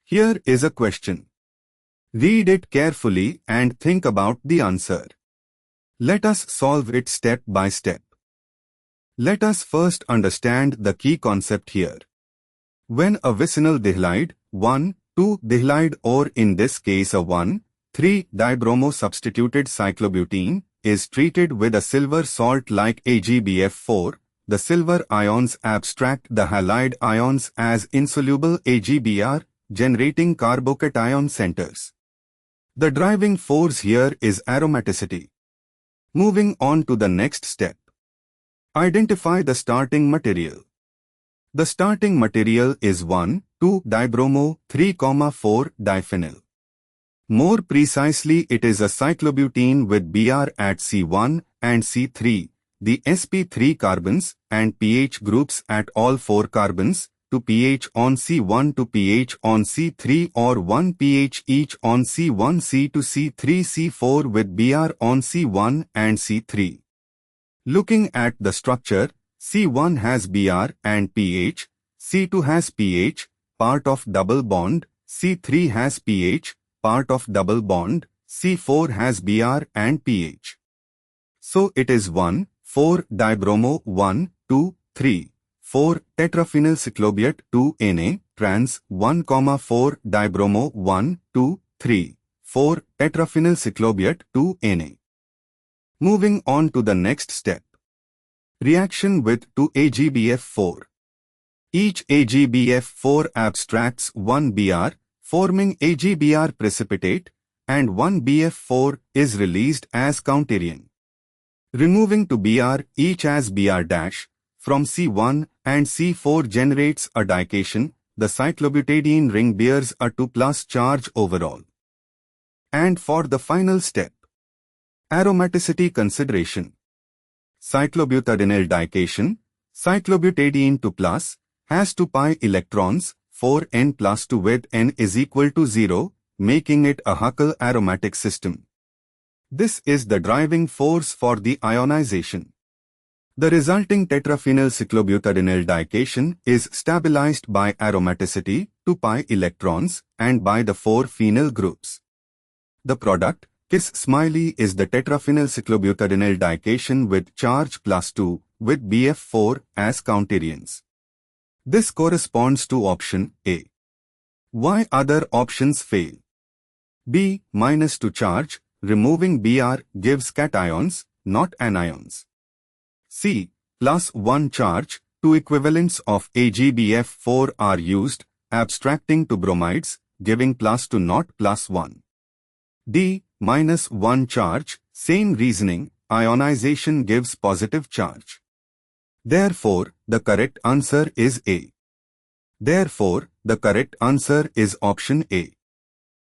Here is a question. Read it carefully and think about the answer. Let us solve it step by step. Let us first understand the key concept here. When a vicinal dihalide, 1,2-dihalide or in this case a 1,3-dibromo substituted cyclobutene, is treated with a silver salt like AgBF4, the silver ions abstract the halide ions as insoluble AgBr, generating carbocation centers. The driving force here is aromaticity. Moving on to the next step. Identify the starting material. The starting material is 1,2-dibromo 3,4-diphenyl. More precisely, it is a cyclobutene with Br at C1 and C3, the sp3 carbons and pH groups at all 4 carbons, to pH on C1 to pH on C3 or 1 pH each on C1C to C3C4 with Br on C1 and C3. Looking at the structure, C1 has Br and pH, C2 has pH, part of double bond, C3 has pH, part of double bond, C4 has Br and pH. So it is 1,4-dibromo 1,2,3. 4-tetraphenyl cyclobute 2Na, trans 1,4-dibromo 1,2,3. 4-tetraphenyl cyclobute 2Na. Moving on to the next step. Reaction with 2-AgBF4. Each AgBF4 abstracts 1 Br, forming AgBr precipitate, and 1 BF4 is released as counterion. Removing 2 Br each as Br dash from C1 and C4 generates a dication. The cyclobutadiene ring bears a 2+ charge overall. And for the final step, aromaticity consideration. Cyclobutadenyl dication, cyclobutadiene 2+, has 2 pi electrons, 4n+2 with n is equal to 0, making it a Huckel aromatic system. This is the driving force for the ionization. The resulting tetraphenyl cyclobutadenyl dication is stabilized by aromaticity, 2 pi electrons, and by the 4 phenyl groups. The product, kiss smiley, is the tetraphenyl cyclobutadenyl dication with charge +2, with BF4 as counterions. This corresponds to option A. Why other options fail? B- to charge, removing Br gives cations, not anions. C. +1 charge, 2 equivalents of AgBF4 are used, abstracting to bromides, giving +2 not +1. D. -1 charge, same reasoning, ionization gives positive charge. Therefore, the correct answer is A. Therefore, the correct answer is option A.